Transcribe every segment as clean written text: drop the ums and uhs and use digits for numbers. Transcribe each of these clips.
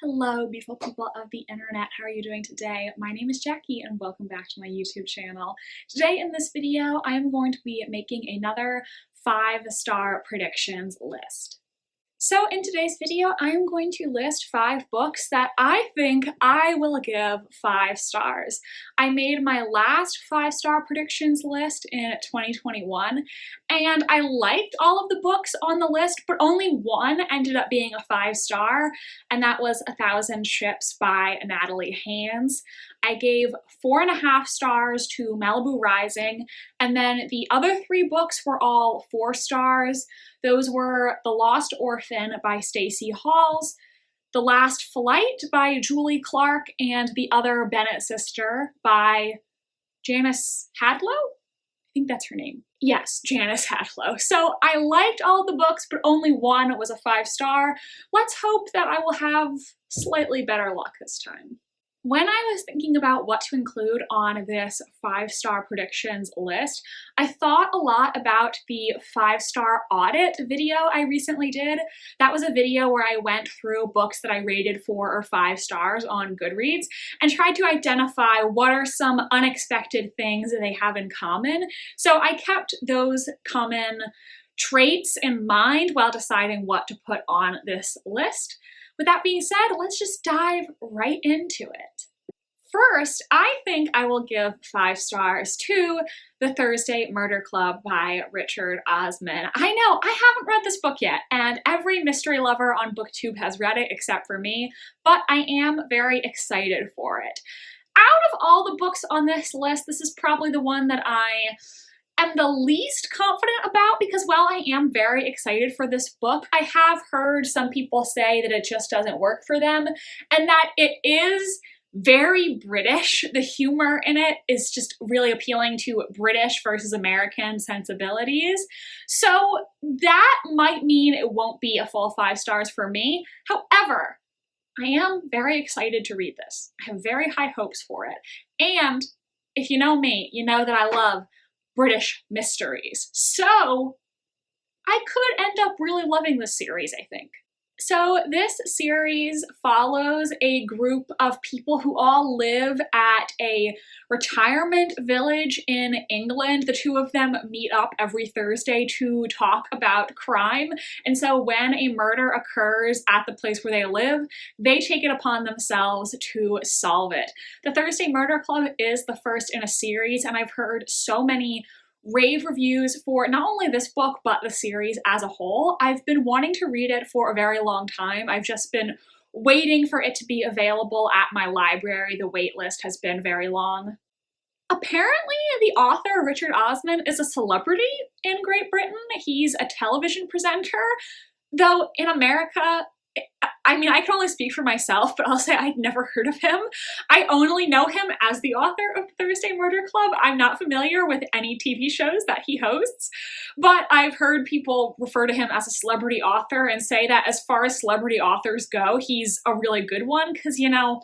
Hello, beautiful people of the internet. How are you doing today? My name is Jackie and welcome back to my YouTube channel. Today in this video, I am going to be making another 5-star predictions list. So in today's video, I am going to list 5 books that I think I will give 5 stars. I made my last 5-star predictions list in 2021, and I liked all of the books on the list, but only one ended up being a 5-star, and that was 1,000 Ships by Natalie Haynes. I gave 4.5 stars to Malibu Rising, and then the other 3 books were all 4 stars. Those were The Lost Orphan by Stacey Halls, The Last Flight by Julie Clark, and The Other Bennett Sister by Janice Hadlow? I think that's her name. Yes, Janice Hadlow. So I liked all the books, but only one was a 5-star. Let's hope that I will have slightly better luck this time. When I was thinking about what to include on this 5-star predictions list, I thought a lot about the 5-star audit video I recently did. That was a video where I went through books that I rated 4 or 5 stars on Goodreads and tried to identify what are some unexpected things that they have in common. So I kept those common traits in mind while deciding what to put on this list. With that being said, let's just dive right into it. First, I think I will give 5 stars to The Thursday Murder Club by Richard Osman. I know, I haven't read this book yet, and every mystery lover on booktube has read it except for me, but I am very excited for it. Out of all the books on this list, this is probably the one that I am the least confident about because while I am very excited for this book, I have heard some people say that it just doesn't work for them and that it is very British. The humor in it is just really appealing to British versus American sensibilities. So that might mean it won't be a full 5 stars for me. However, I am very excited to read this. I have very high hopes for it. And if you know me, you know that I love British mysteries. So I could end up really loving this series, I think. So this series follows a group of people who all live at a retirement village in England. The 2 of them meet up every Thursday to talk about crime. And so when a murder occurs at the place where they live, they take it upon themselves to solve it. The Thursday Murder Club is the first in a series, and I've heard so many rave reviews for not only this book, but the series as a whole. I've been wanting to read it for a very long time. I've just been waiting for it to be available at my library. The wait list has been very long. Apparently, the author, Richard Osman, is a celebrity in Great Britain. He's a television presenter, though in America, I mean, I can only speak for myself, but I'll say I'd never heard of him. I only know him as the author of Thursday Murder Club. I'm not familiar with any TV shows that he hosts, but I've heard people refer to him as a celebrity author and say that as far as celebrity authors go, he's a really good one because, you know,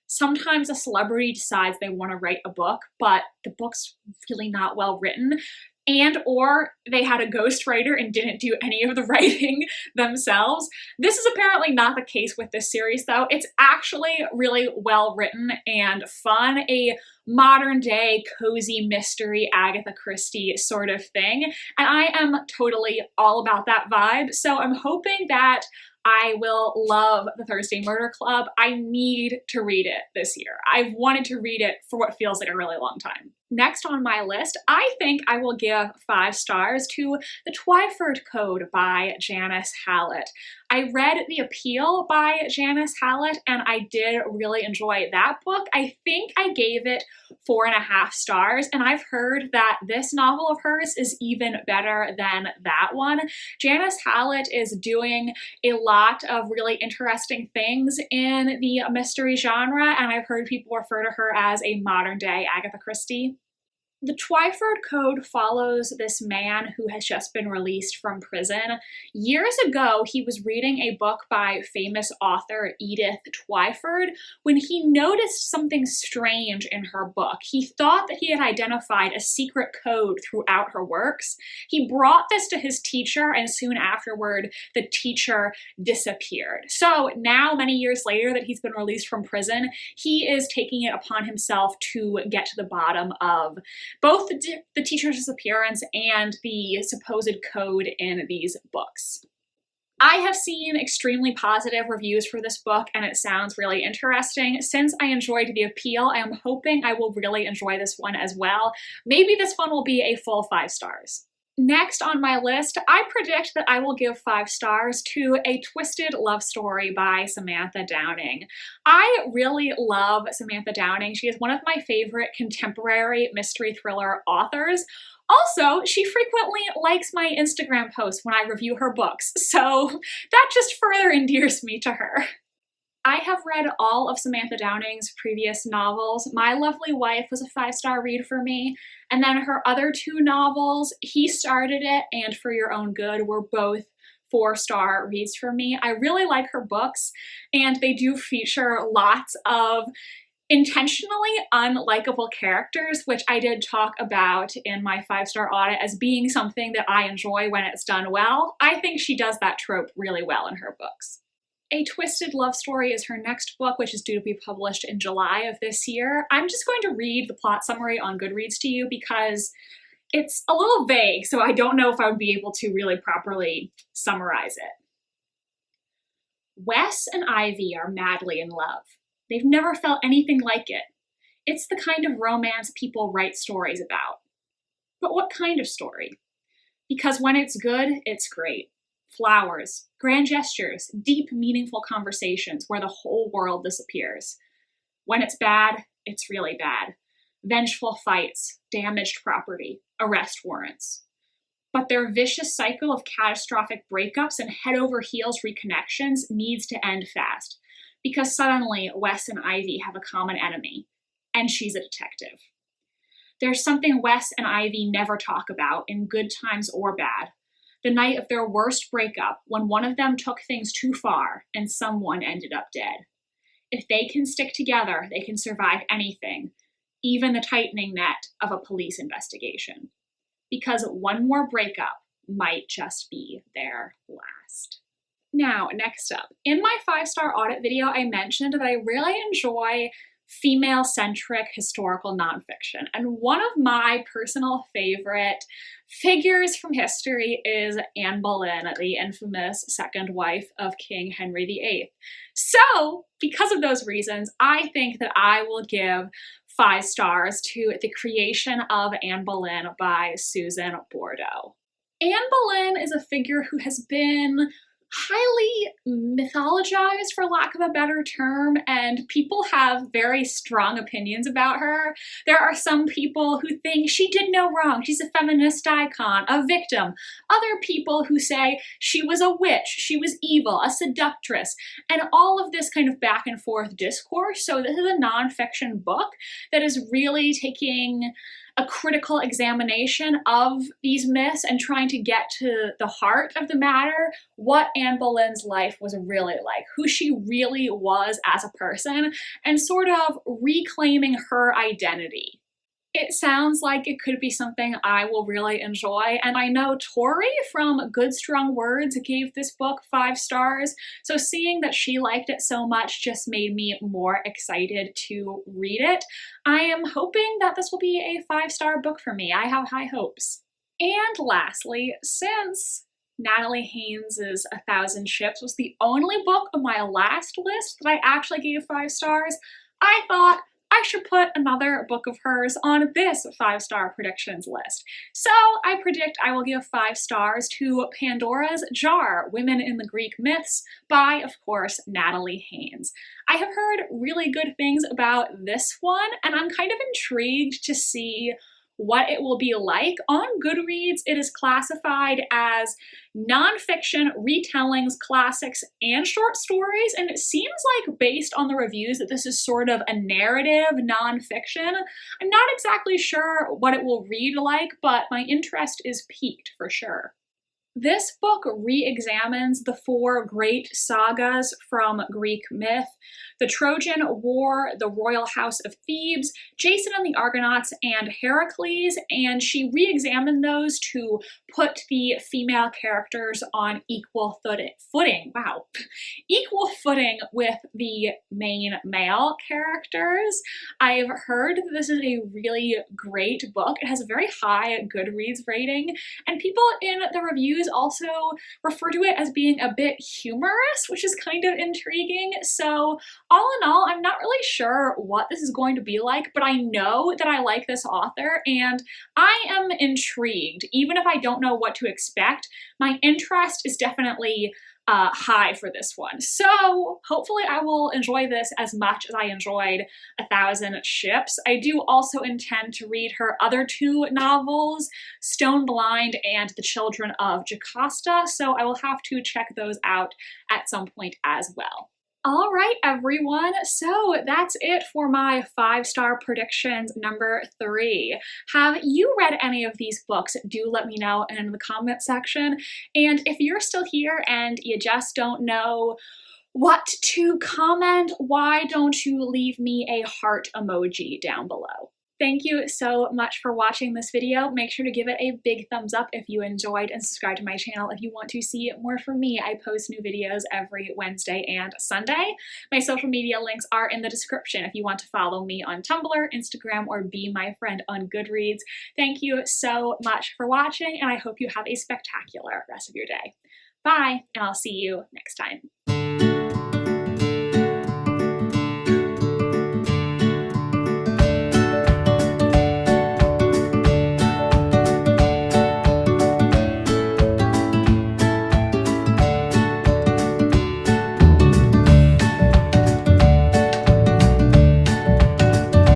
sometimes a celebrity decides they want to write a book, but the book's really not well written. And or they had a ghostwriter and didn't do any of the writing themselves. This is apparently not the case with this series though. It's actually really well written and fun, a modern day cozy mystery Agatha Christie sort of thing. And I am totally all about that vibe. So I'm hoping that I will love The Thursday Murder Club. I need to read it this year. I've wanted to read it for what feels like a really long time. Next on my list, I think I will give 5 stars to The Twyford Code by Janice Hallett. I read The Appeal by Janice Hallett and I did really enjoy that book. I think I gave it 4.5 stars, and I've heard that this novel of hers is even better than that one. Janice Hallett is doing a lot of really interesting things in the mystery genre, and I've heard people refer to her as a modern day Agatha Christie. The Twyford Code follows this man who has just been released from prison. Years ago, he was reading a book by famous author Edith Twyford when he noticed something strange in her book. He thought that he had identified a secret code throughout her works. He brought this to his teacher, and soon afterward, the teacher disappeared. So now, many years later that he's been released from prison, he is taking it upon himself to get to the bottom of both the teacher's disappearance and the supposed code in these books. I have seen extremely positive reviews for this book, and it sounds really interesting. Since I enjoyed the appeal, I am hoping I will really enjoy this one as well. Maybe this one will be a full 5 stars. Next on my list, I predict that I will give 5 stars to A Twisted Love Story by Samantha Downing. I really love Samantha Downing. She is one of my favorite contemporary mystery thriller authors. Also, she frequently likes my Instagram posts when I review her books, so that just further endears me to her. I have read all of Samantha Downing's previous novels. My Lovely Wife was a 5-star read for me, and then her other 2 novels, He Started It and For Your Own Good, were both 4-star reads for me. I really like her books, and they do feature lots of intentionally unlikable characters, which I did talk about in my 5-star audit as being something that I enjoy when it's done well. I think she does that trope really well in her books. A Twisted Love Story is her next book, which is due to be published in July of this year. I'm just going to read the plot summary on Goodreads to you because it's a little vague, so I don't know if I would be able to really properly summarize it. Wes and Ivy are madly in love. They've never felt anything like it. It's the kind of romance people write stories about. But what kind of story? Because when it's good, it's great. Flowers, grand gestures, deep, meaningful conversations where the whole world disappears. When it's bad, it's really bad. Vengeful fights, damaged property, arrest warrants. But their vicious cycle of catastrophic breakups and head-over-heels reconnections needs to end fast, because suddenly Wes and Ivy have a common enemy, and she's a detective. There's something Wes and Ivy never talk about, in good times or bad. The night of their worst breakup, when one of them took things too far and someone ended up dead. If they can stick together, they can survive anything, even the tightening net of a police investigation. Because one more breakup might just be their last. Now, next up, in my 5-star audit video, I mentioned that I really enjoy female-centric historical nonfiction, and one of my personal favorite figures from history is Anne Boleyn, the infamous second wife of King Henry VIII. So, because of those reasons, I think that I will give 5 stars to The Creation of Anne Boleyn by Susan Bordeaux. Anne Boleyn is a figure who has been highly mythologized, for lack of a better term, and people have very strong opinions about her. There are some people who think she did no wrong, she's a feminist icon, a victim. Other people who say she was a witch, she was evil, a seductress, and all of this kind of back and forth discourse. So this is a nonfiction book that is really taking a critical examination of these myths and trying to get to the heart of the matter, what Anne Boleyn's life was really like, who she really was as a person, and sort of reclaiming her identity. It sounds like it could be something I will really enjoy, and I know Tori from Good Strong Words gave this book 5 stars, so seeing that she liked it so much just made me more excited to read it. I am hoping that this will be a 5-star book for me. I have high hopes. And lastly, since Natalie Haynes's 1,000 Ships was the only book on my last list that I actually gave 5 stars, I thought I should put another book of hers on this 5-star predictions list. So I predict I will give 5 stars to Pandora's Jar, Women in the Greek Myths by, of course, Natalie Haynes. I have heard really good things about this one, and I'm kind of intrigued to see what it will be like. On Goodreads, it is classified as nonfiction retellings, classics, and short stories, and it seems like, based on the reviews, that this is sort of a narrative nonfiction. I'm not exactly sure what it will read like, but my interest is piqued for sure. This book re-examines the four great sagas from Greek myth: the Trojan War, the Royal House of Thebes, Jason and the Argonauts, and Heracles, and she re-examined those to put the female characters on equal footing with the main male characters. I've heard that this is a really great book. It has a very high Goodreads rating, and people in the reviews also refer to it as being a bit humorous, which is kind of intriguing. So all in all, I'm not really sure what this is going to be like, but I know that I like this author and I am intrigued. Even if I don't know what to expect, my interest is definitely high for this one. So hopefully I will enjoy this as much as I enjoyed 1,000 Ships. I do also intend to read her other two novels, Stone Blind and The Children of Jocasta, so I will have to check those out at some point as well. All right, everyone, so that's it for my 5-star predictions number 3. Have you read any of these books? Do let me know in the comment section. And if you're still here and you just don't know what to comment, why don't you leave me a heart emoji down below? Thank you so much for watching this video. Make sure to give it a big thumbs up if you enjoyed, and subscribe to my channel if you want to see more from me. I post new videos every Wednesday and Sunday. My social media links are in the description if you want to follow me on Tumblr, Instagram, or be my friend on Goodreads. Thank you so much for watching, and I hope you have a spectacular rest of your day. Bye, and I'll see you next time.